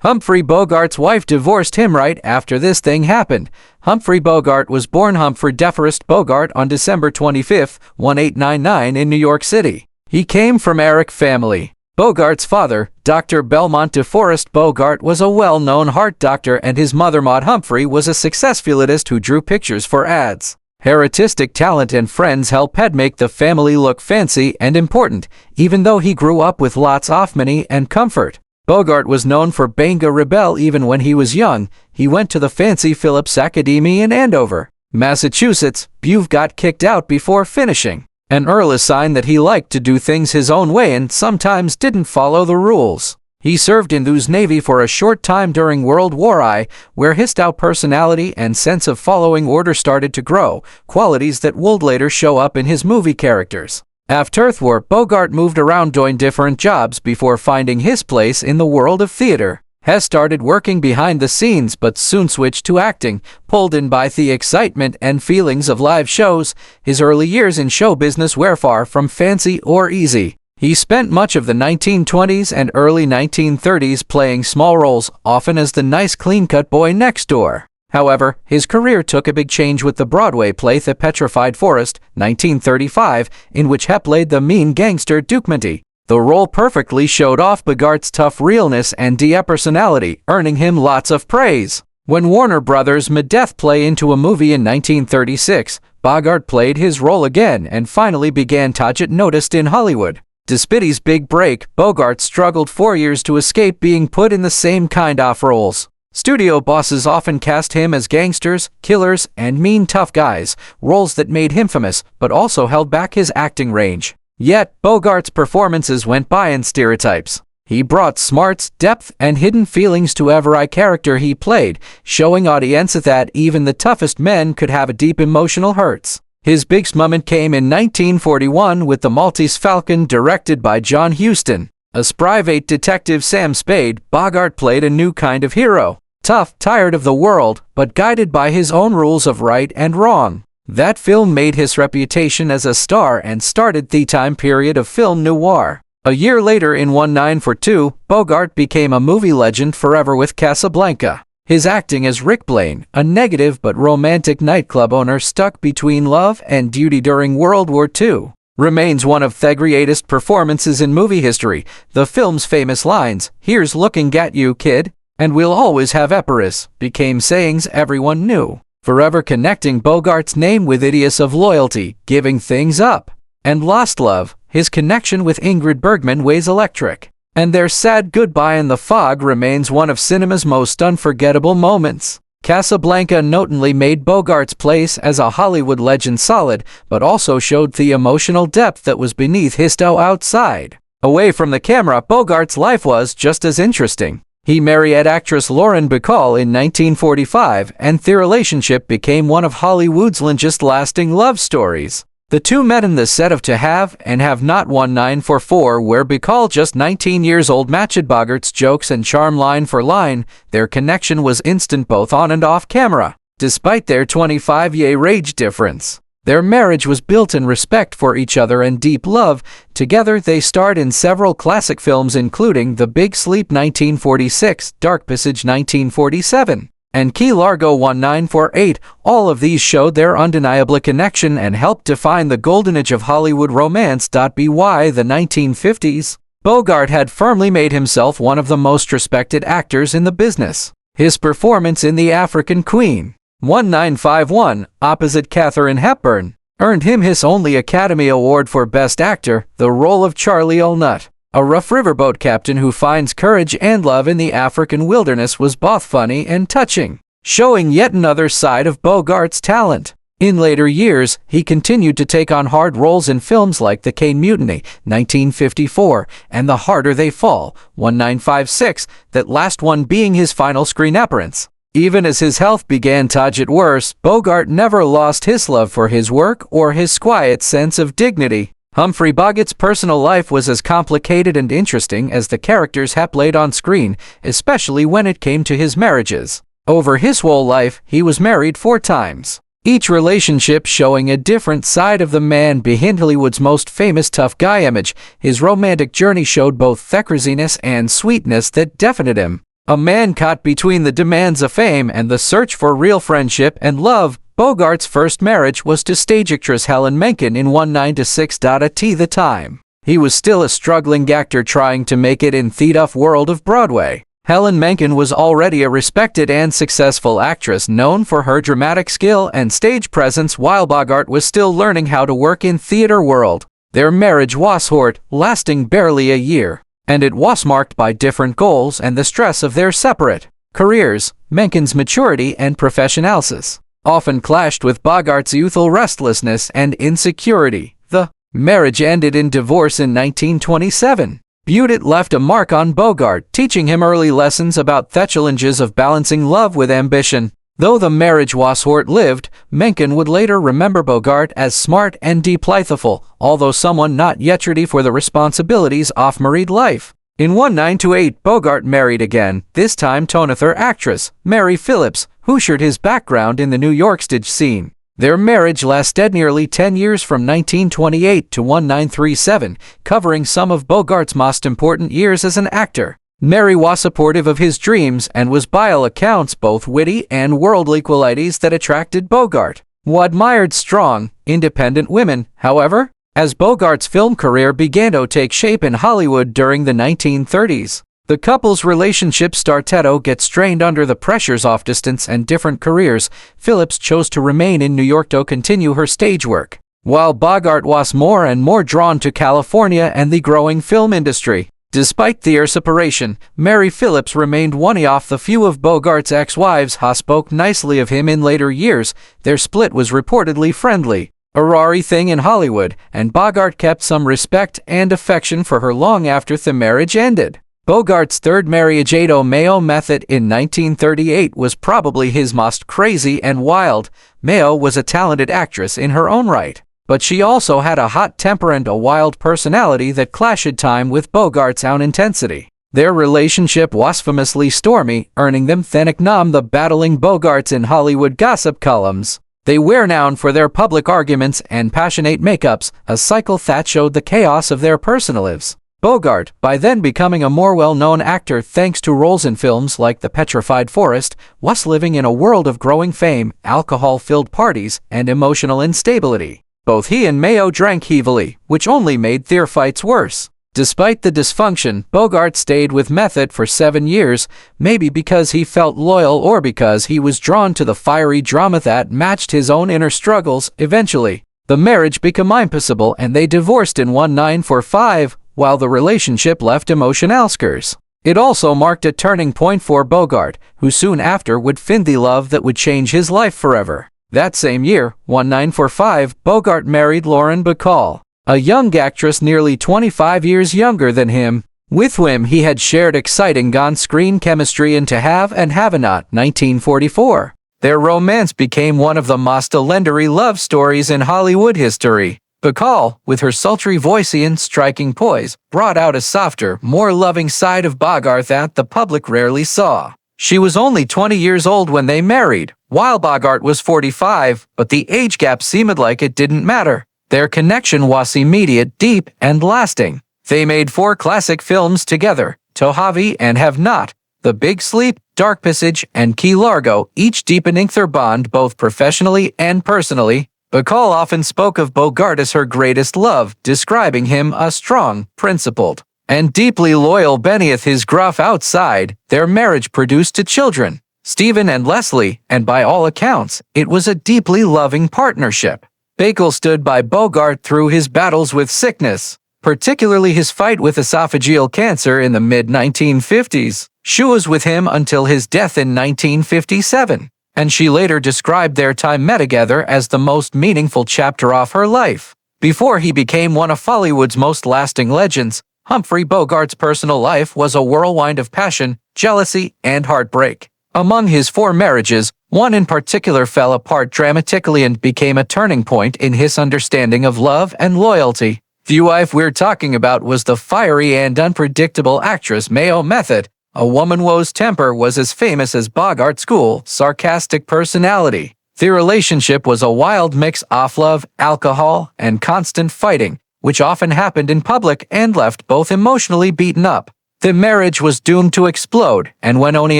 Humphrey Bogart's wife divorced him right after this thing happened. Humphrey Bogart was born Humphrey DeForest Bogart on December 25, 1899 in New York City. He came from Eric family. Bogart's father, Dr. Belmont DeForest Bogart, was a well-known heart doctor, and his mother Maud Humphrey was a successful artist who drew pictures for ads. Her artistic talent and friends helped make the family look fancy and important, even though he grew up with lots of money and comfort. Bogart was known for being a rebel even when he was young. He went to the fancy Phillips Academy in Andover, Massachusetts, but got kicked out before finishing. An early sign that he liked to do things his own way and sometimes didn't follow the rules. He served in the Navy for a short time during World War I, where his stout personality and sense of following order started to grow, qualities that would later show up in his movie characters. After the war, Bogart moved around doing different jobs before finding his place in the world of theater. He started working behind the scenes but soon switched to acting, pulled in by the excitement and feelings of live shows. His early years in show business were far from fancy or easy. He spent much of the 1920s and early 1930s playing small roles, often as the nice clean-cut boy next door. However, his career took a big change with the Broadway play The Petrified Forest, 1935, in which he played the mean gangster Duke Monty. The role perfectly showed off Bogart's tough realness and deep personality, earning him lots of praise. When Warner Brothers made Death Play into a movie in 1936, Bogart played his role again and finally began to get noticed in Hollywood. Despite his big break, Bogart struggled 4 years to escape being put in the same kind of roles. Studio bosses often cast him as gangsters, killers, and mean tough guys, roles that made him famous but also held back his acting range. Yet, Bogart's performances went beyond stereotypes. He brought smarts, depth, and hidden feelings to every character he played, showing audiences that even the toughest men could have a deep emotional hurts. His biggest moment came in 1941 with The Maltese Falcon, directed by John Huston. As private detective Sam Spade, Bogart played a new kind of hero. Tough, tired of the world, but guided by his own rules of right and wrong. That film made his reputation as a star and started the time period of film noir. A year later, in 1942, Bogart became a movie legend forever with Casablanca. His acting as Rick Blaine, a negative but romantic nightclub owner stuck between love and duty during World War II, remains one of the greatest performances in movie history. The film's famous lines, "Here's looking at you, kid," and "We'll always have Epirus," became sayings everyone knew, forever connecting Bogart's name with ideas of loyalty, giving things up, and lost love. His connection with Ingrid Bergman was electric, and their sad goodbye in the fog remains one of cinema's most unforgettable moments. Casablanca notably made Bogart's place as a Hollywood legend solid, but also showed the emotional depth that was beneath his outside. Away from the camera, Bogart's life was just as interesting. He married actress Lauren Bacall in 1945, and their relationship became one of Hollywood's longest-lasting love stories. The two met in the set of To Have and Have Not 1944, where Bacall, just 19 years old, matched Bogart's jokes and charm line for line. Their connection was instant both on and off camera. Despite their 25-year age difference, their marriage was built in respect for each other and deep love. Together, they starred in several classic films including The Big Sleep 1946, Dark Passage 1947, and Key Largo 1948. All of these showed their undeniable connection and helped define the golden age of Hollywood romance. By the 1950s, Bogart had firmly made himself one of the most respected actors in the business. His performance in The African Queen, 1951, opposite Katharine Hepburn, earned him his only Academy Award for Best Actor. The role of Charlie Olnut, a rough riverboat captain who finds courage and love in the African wilderness, was both funny and touching, showing yet another side of Bogart's talent. In later years, he continued to take on hard roles in films like The Caine Mutiny, 1954, and The Harder They Fall, 1956, that last one being his final screen appearance. Even as his health began to get worse, Bogart never lost his love for his work or his quiet sense of dignity. Humphrey Bogart's personal life was as complicated and interesting as the characters he played on screen, especially when it came to his marriages. Over his whole life, he was married 4 times, each relationship showing a different side of the man behind Hollywood's most famous tough guy image. His romantic journey showed both the craziness and sweetness that defined him. A man caught between the demands of fame and the search for real friendship and love, Bogart's first marriage was to stage actress Helen Menken in 1926. At the time, he was still a struggling actor trying to make it in the tough world of Broadway. Helen Menken was already a respected and successful actress known for her dramatic skill and stage presence, while Bogart was still learning how to work in theater world. Their marriage was short, lasting barely a year, and it was marked by different goals and the stress of their separate careers. Menken's maturity and professionalism often clashed with Bogart's youthful restlessness and insecurity. The marriage ended in divorce in 1927. But left a mark on Bogart, teaching him early lessons about the challenges of balancing love with ambition. Though the marriage was short-lived, Menken would later remember Bogart as smart and delightful, although someone not yet ready for the responsibilities of married life. In 1928, Bogart married again, this time to actress Mary Phillips, who shared his background in the New York stage scene. Their marriage lasted nearly 10 years from 1928 to 1937, covering some of Bogart's most important years as an actor. Mary was supportive of his dreams and was by all accounts both witty and worldly qualities that attracted Bogart, who admired strong, independent women. However, as Bogart's film career began to take shape in Hollywood during the 1930s, the couple's relationship started to get strained under the pressures of distance and different careers. Phillips chose to remain in New York to continue her stage work, while Bogart was more and more drawn to California and the growing film industry. Despite their separation, Mary Phillips remained one of the few of Bogart's ex-wives who spoke nicely of him in later years. Their split was reportedly friendly, a rare thing in Hollywood, and Bogart kept some respect and affection for her long after the marriage ended. Bogart's third marriage, to Mayo Method in 1938, was probably his most crazy and wild. Mayo was a talented actress in her own right, but she also had a hot temper and a wild personality that clashed at times with Bogart's own intensity. Their relationship was famously stormy, earning them the nickname the Battling Bogarts in Hollywood gossip columns. They were known for their public arguments and passionate makeups, a cycle that showed the chaos of their personal lives. Bogart, by then becoming a more well-known actor thanks to roles in films like The Petrified Forest, was living in a world of growing fame, alcohol-filled parties, and emotional instability. Both he and Mayo drank heavily, which only made their fights worse. Despite the dysfunction, Bogart stayed with Method for 7 years, maybe because he felt loyal or because he was drawn to the fiery drama that matched his own inner struggles. Eventually, the marriage became impossible and they divorced in 1945. While the relationship left emotional scars, it also marked a turning point for Bogart, who soon after would find the love that would change his life forever. That same year, 1945, Bogart married Lauren Bacall, a young actress nearly 25 years younger than him, with whom he had shared exciting on-screen chemistry in To Have and Have Not, 1944. Their romance became one of the most legendary love stories in Hollywood history. Bacall, with her sultry voice and striking poise, brought out a softer, more loving side of Bogart that the public rarely saw. She was only 20 years old when they married, while Bogart was 45, but the age gap seemed like it didn't matter. Their connection was immediate, deep, and lasting. They made 4 classic films together, To Have and Have Not, The Big Sleep, Dark Passage, and Key Largo, each deepening their bond both professionally and personally. Bacall often spoke of Bogart as her greatest love, describing him as strong, principled, and deeply loyal beneath his gruff outside. Their marriage produced 2 children, Stephen and Leslie, and by all accounts, it was a deeply loving partnership. Bacall stood by Bogart through his battles with sickness, particularly his fight with esophageal cancer in the mid-1950s. She was with him until his death in 1957. And she later described their time together as the most meaningful chapter of her life. Before he became one of Hollywood's most lasting legends, Humphrey Bogart's personal life was a whirlwind of passion, jealousy, and heartbreak. Among his 4 marriages, one in particular fell apart dramatically and became a turning point in his understanding of love and loyalty. The wife we're talking about was the fiery and unpredictable actress Mayo Method, a woman whose temper was as famous as Bogart's cool, sarcastic personality. Their relationship was a wild mix of love, alcohol, and constant fighting, which often happened in public and left both emotionally beaten up. The marriage was doomed to explode, and when any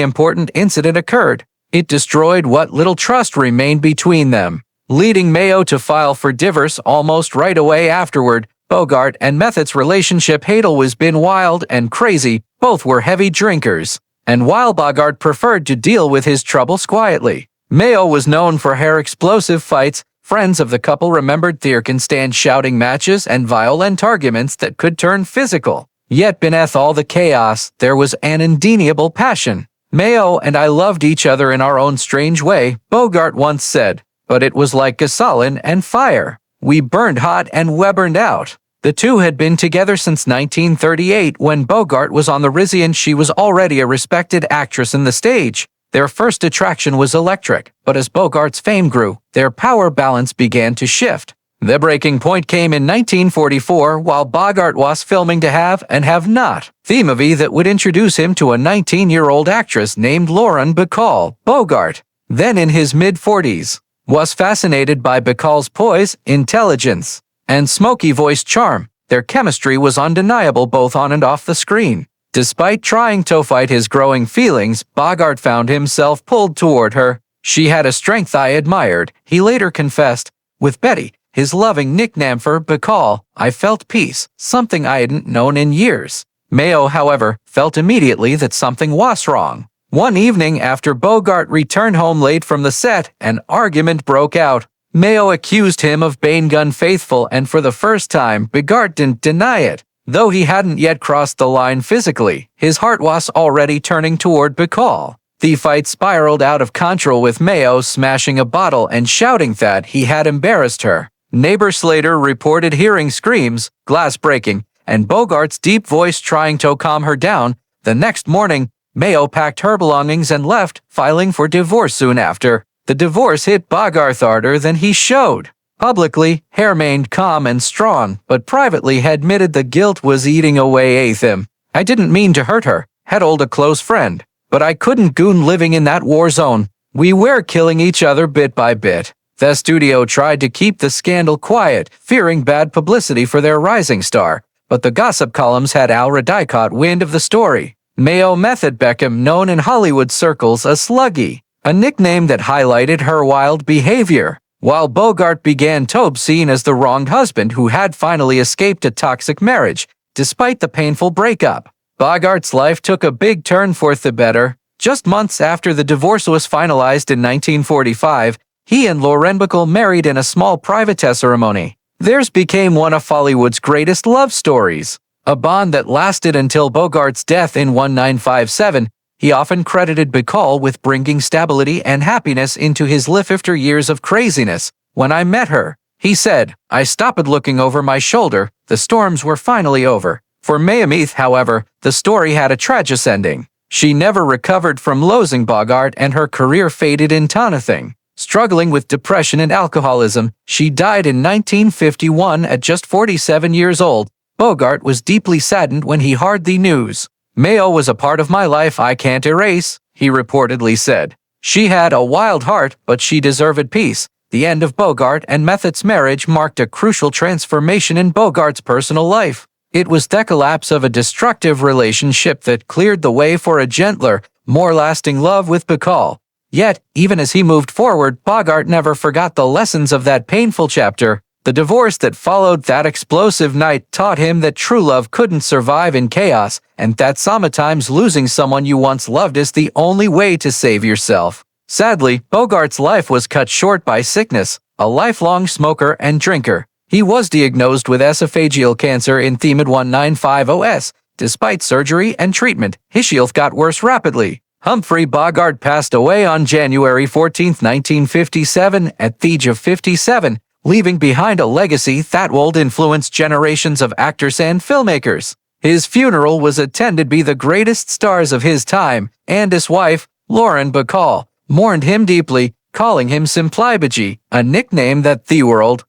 important incident occurred, it destroyed what little trust remained between them, leading Mayo to file for divorce almost right away afterward. Bogart and Method's relationship had always been wild and crazy. Both were heavy drinkers, and while Bogart preferred to deal with his troubles quietly, Mayo was known for her explosive fights. Friends of the couple remembered there can stand shouting matches and violent arguments that could turn physical. Yet beneath all the chaos, there was an undeniable passion. Mayo and I loved each other in our own strange way, Bogart once said, but it was like gasoline and fire. We burned hot and we burned out. The two had been together since 1938 when Bogart was on the Rizzy and she was already a respected actress in the stage. Their first attraction was electric, but as Bogart's fame grew, their power balance began to shift. The breaking point came in 1944 while Bogart was filming To Have and Have Not, the movie that would introduce him to a 19-year-old actress named Lauren Bacall. Bogart, then in his mid-40s, was fascinated by Bacall's poise, intelligence, and smoky voice charm. Their chemistry was undeniable both on and off the screen. Despite trying to fight his growing feelings, Bogart found himself pulled toward her. She had a strength I admired, he later confessed. With Betty, his loving nickname for Bacall, I felt peace, something I hadn't known in years. Mayo, however, felt immediately that something was wrong. One evening after Bogart returned home late from the set, an argument broke out. Mayo accused him of being unfaithful, and for the first time, Bogart didn't deny it. Though he hadn't yet crossed the line physically, his heart was already turning toward Bacall. The fight spiraled out of control with Mayo smashing a bottle and shouting that he had embarrassed her. Neighbors later reported hearing screams, glass breaking, and Bogart's deep voice trying to calm her down. The next morning, Mayo packed her belongings and left, filing for divorce soon after. The divorce hit Bogart harder than he showed. Publicly, he remained calm and strong, but privately he admitted the guilt was eating away at him. I didn't mean to hurt her, had told a close friend, but I couldn't go on living in that war zone. We were killing each other bit by bit. The studio tried to keep the scandal quiet, fearing bad publicity for their rising star, but the gossip columns had already caught wind of the story. Mayo Method Beckham, known in Hollywood circles as Sluggy, a nickname that highlighted her wild behavior, while Bogart began to be seen as the wronged husband who had finally escaped a toxic marriage, despite the painful breakup. Bogart's life took a big turn for the better. Just months after the divorce was finalized in 1945, he and Lauren Bacall married in a small private ceremony. Theirs became one of Hollywood's greatest love stories, a bond that lasted until Bogart's death in 1957. He often credited Bacall with bringing stability and happiness into his life after years of craziness. When I met her, he said, I stopped looking over my shoulder. The storms were finally over. For Mayamith, however, the story had a tragic ending. She never recovered from losing Bogart and her career faded into nothing. Struggling with depression and alcoholism, she died in 1951 at just 47 years old. Bogart was deeply saddened when he heard the news. Mayo was a part of my life I can't erase, he reportedly said. She had a wild heart, but she deserved peace. The end of Bogart and Method's marriage marked a crucial transformation in Bogart's personal life. It was the collapse of a destructive relationship that cleared the way for a gentler, more lasting love with Bacall. Yet, even as he moved forward, Bogart never forgot the lessons of that painful chapter. The divorce that followed that explosive night taught him that true love couldn't survive in chaos, and that sometimes losing someone you once loved is the only way to save yourself. Sadly, Bogart's life was cut short by sickness. A lifelong smoker and drinker, he was diagnosed with esophageal cancer in the mid-1950s. Despite surgery and treatment, his health got worse rapidly. Humphrey Bogart passed away on January 14, 1957, at the age of 57. Leaving behind a legacy that would influence generations of actors and filmmakers. His funeral was attended by the greatest stars of his time, and his wife, Lauren Bacall, mourned him deeply, calling him Simply Baji, a nickname that the world